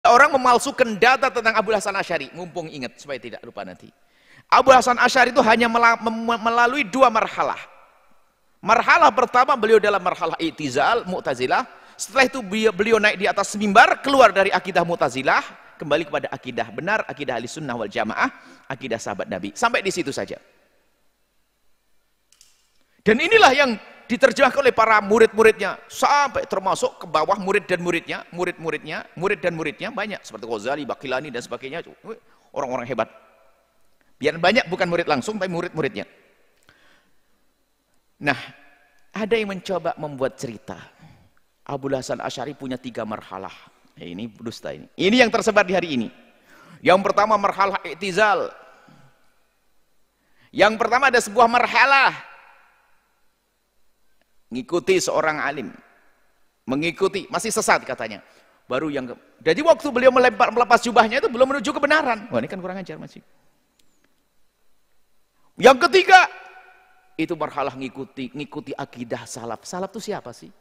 orang memalsukan data tentang Abu Hasan Asy'ari, mumpung ingat supaya tidak lupa nanti. Abu Hasan Asy'ari itu hanya melalui dua marhalah. Marhalah pertama beliau dalam marhalah i'tizal, Mu'tazilah. Setelah itu beliau naik di atas mimbar, keluar dari akidah Mu'tazilah, kembali kepada akidah benar, akidah Ahlussunnah wal Jamaah, akidah sahabat Nabi. Sampai di situ saja. Dan inilah yang diterjemahkan oleh para murid-muridnya, sampai termasuk ke bawah murid dan muridnya, murid dan muridnya banyak, seperti Ghazali, Baqillani dan sebagainya, orang-orang hebat. Biar banyak bukan murid langsung, tapi murid-muridnya. Nah, ada yang mencoba membuat cerita Abu Hasan Asy'ari punya 3 marhalah. Ini dusta ini. Ini yang tersebar di hari ini. Yang pertama marhalah i'tizal. Yang pertama ada sebuah marhalah ngikuti seorang alim, mengikuti, masih sesat katanya. Baru yang jadi waktu beliau melepas jubahnya itu belum menuju kebenaran. Wah, ini kan kurang ajar masih. Yang ketiga itu marhalah ngikuti akidah salaf. Salaf itu siapa sih?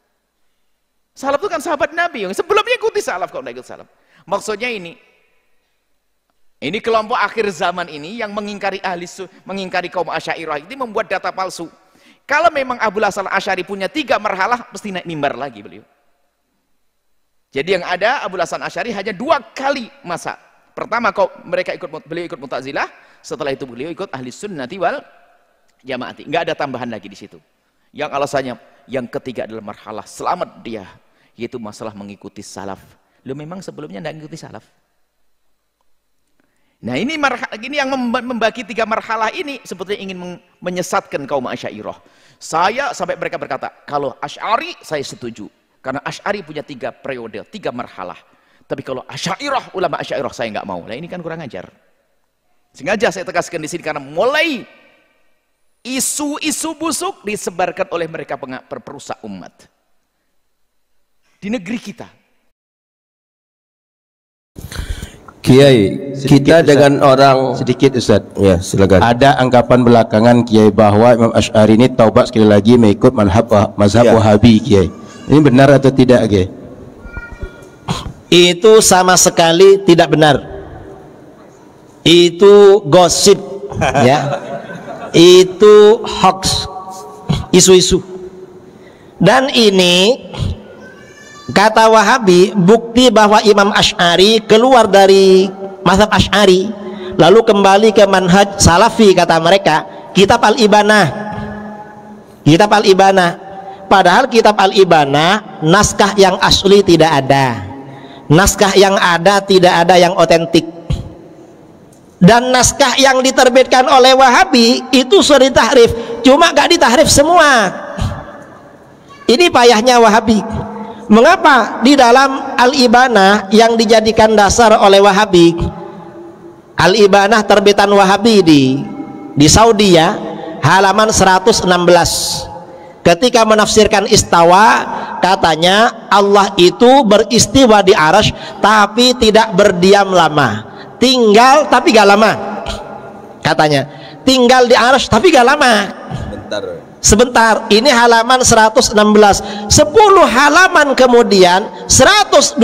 Salaf itu kan sahabat Nabi yang sebelumnya ikuti salaf, kalau tidak ikut salaf. Maksudnya ini kelompok akhir zaman ini yang mengingkari kaum Asy'ariyah ini membuat data palsu. Kalau memang Abu Hasan Asy'ari punya 3 marhalah, pasti naik mimbar lagi beliau. Jadi yang ada Abu Hasan Asy'ari hanya 2 kali masa. Pertama beliau ikut Mu'tazilah, setelah itu beliau ikut Ahlussunnati wal Jamaah. Enggak ada tambahan lagi di situ. Yang alasannya yang ketiga adalah marhalah selamat dia, yaitu masalah mengikuti salaf. Lu memang sebelumnya enggak mengikuti salaf. Nah, ini yang membagi 3 marhalah ini sebetulnya ingin menyesatkan kaum Asy'ariyah. Sampai mereka berkata, kalau Asy'ari saya setuju, karena Asy'ari punya 3 periode, 3 marhalah. Tapi kalau Asy'ariyah, ulama Asy'ariyah saya nggak mau. Nah, ini kan kurang ajar. Sengaja saya tegaskan di sini karena mulai isu-isu busuk disebarkan oleh mereka perusak umat di negeri kita. Kiai, kita dengan orang sedikit Ustaz. Ya, silakan. Ada anggapan belakangan Kiai bahwa Imam Asy'ari ini taubat sekali lagi mengikut mazhab Wahabi, Kiai. Ini benar atau tidak, Kiai? Itu sama sekali tidak benar. Itu gosip, ya. Itu hoax, isu-isu. Dan ini kata Wahabi, bukti bahwa Imam Asy'ari keluar dari mazhab Asy'ari lalu kembali ke manhaj salafi, kata mereka, kitab Al-Ibanah. Kitab Al-Ibanah. Padahal kitab Al-Ibanah naskah yang asli tidak ada. Naskah yang ada tidak ada yang otentik. Dan naskah yang diterbitkan oleh Wahabi itu sudah ditahrif, cuma gak ditahrif semua. Ini payahnya Wahabi. Mengapa di dalam Al-Ibanah yang dijadikan dasar oleh Wahabi, Al-Ibanah terbitan Wahabi di Saudi ya, halaman 116, ketika menafsirkan istawa, katanya Allah itu beristiwa di arasy tapi tidak berdiam lama, tinggal tapi gak lama, katanya tinggal di arasy tapi gak lama, sebentar. Ini halaman 116. 10 halaman kemudian 126,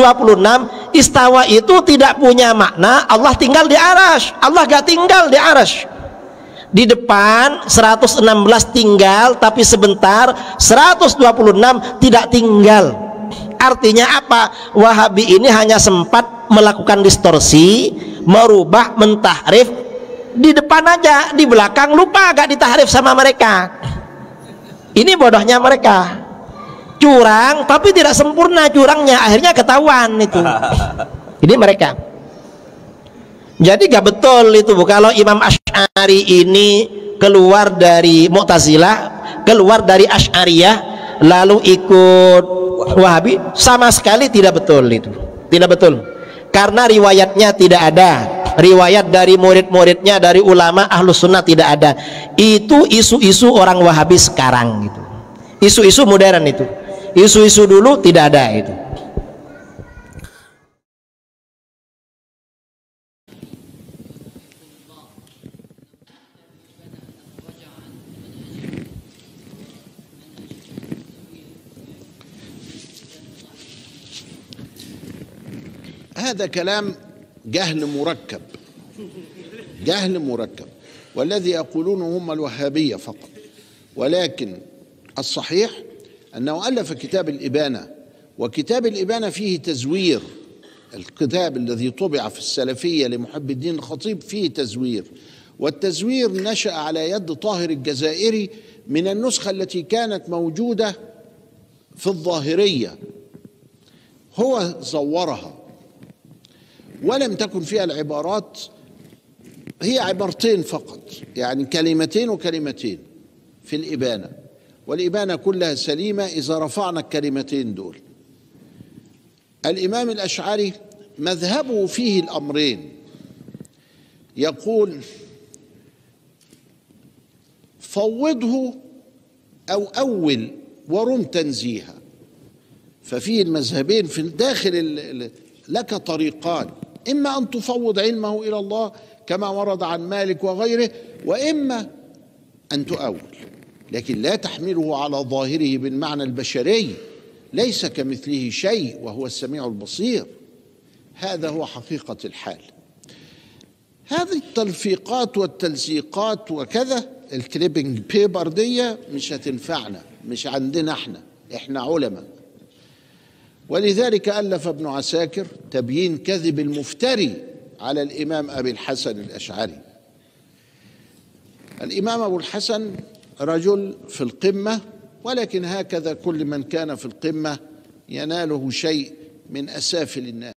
istawa itu tidak punya makna Allah tinggal di arasy. Allah gak tinggal di arasy. Di depan 116 tinggal tapi sebentar, 126 tidak tinggal. Artinya apa? Wahabi ini hanya sempat melakukan distorsi, merubah, mentahrif di depan aja, di belakang lupa, gak ditahrif sama mereka. Ini bodohnya mereka. Curang tapi tidak sempurna curangnya, akhirnya ketahuan itu. Ini mereka. Jadi gak betul itu kalau Imam Asy'ari ini keluar dari Mu'tazilah, keluar dari Asy'ariyah lalu ikut Wahabi, sama sekali tidak betul itu. Tidak betul. Karena riwayatnya tidak ada. Riwayat dari murid-muridnya, dari ulama Ahlus Sunnah tidak ada. Itu isu-isu orang Wahabi sekarang gitu. Isu-isu modern itu. Isu-isu dulu tidak ada itu. هذا كلام جهل مركب، جهل مركب، والذي يقولونه هم الوهابية فقط. ولكن الصحيح أنه ألف كتاب الإبانة، وكتاب الإبانة فيه تزوير. الكتاب الذي طبع في السلفية لمحب الدين الخطيب فيه تزوير، والتزوير نشأ على يد طاهر الجزائري من النسخة التي كانت موجودة في الظاهرية، هو زورها ولم تكن فيها العبارات، هي عبارتين فقط، يعني كلمتين وكلمتين في الإبانة، والإبانة كلها سليمة إذا رفعنا الكلمتين دول. الإمام الأشعري مذهبه فيه الأمرين، يقول فوضه أو أول ورم تنزيها. ففيه المذهبين في داخل لك طريقان، إما أن تفوض علمه إلى الله كما ورد عن مالك وغيره، وإما أن تؤول، لكن لا تحمله على ظاهره بالمعنى البشري، ليس كمثله شيء وهو السميع البصير. هذا هو حقيقة الحال. هذه التلفيقات والتلزيقات وكذا الكليبنج بيبر دي مش هتنفعنا، مش عندنا احنا علماء. ولذلك ألف ابن عساكر تبيين كذب المفتري على الإمام أبي الحسن الأشعري. الإمام أبو الحسن رجل في القمة، ولكن هكذا كل من كان في القمة يناله شيء من أسافل الناس.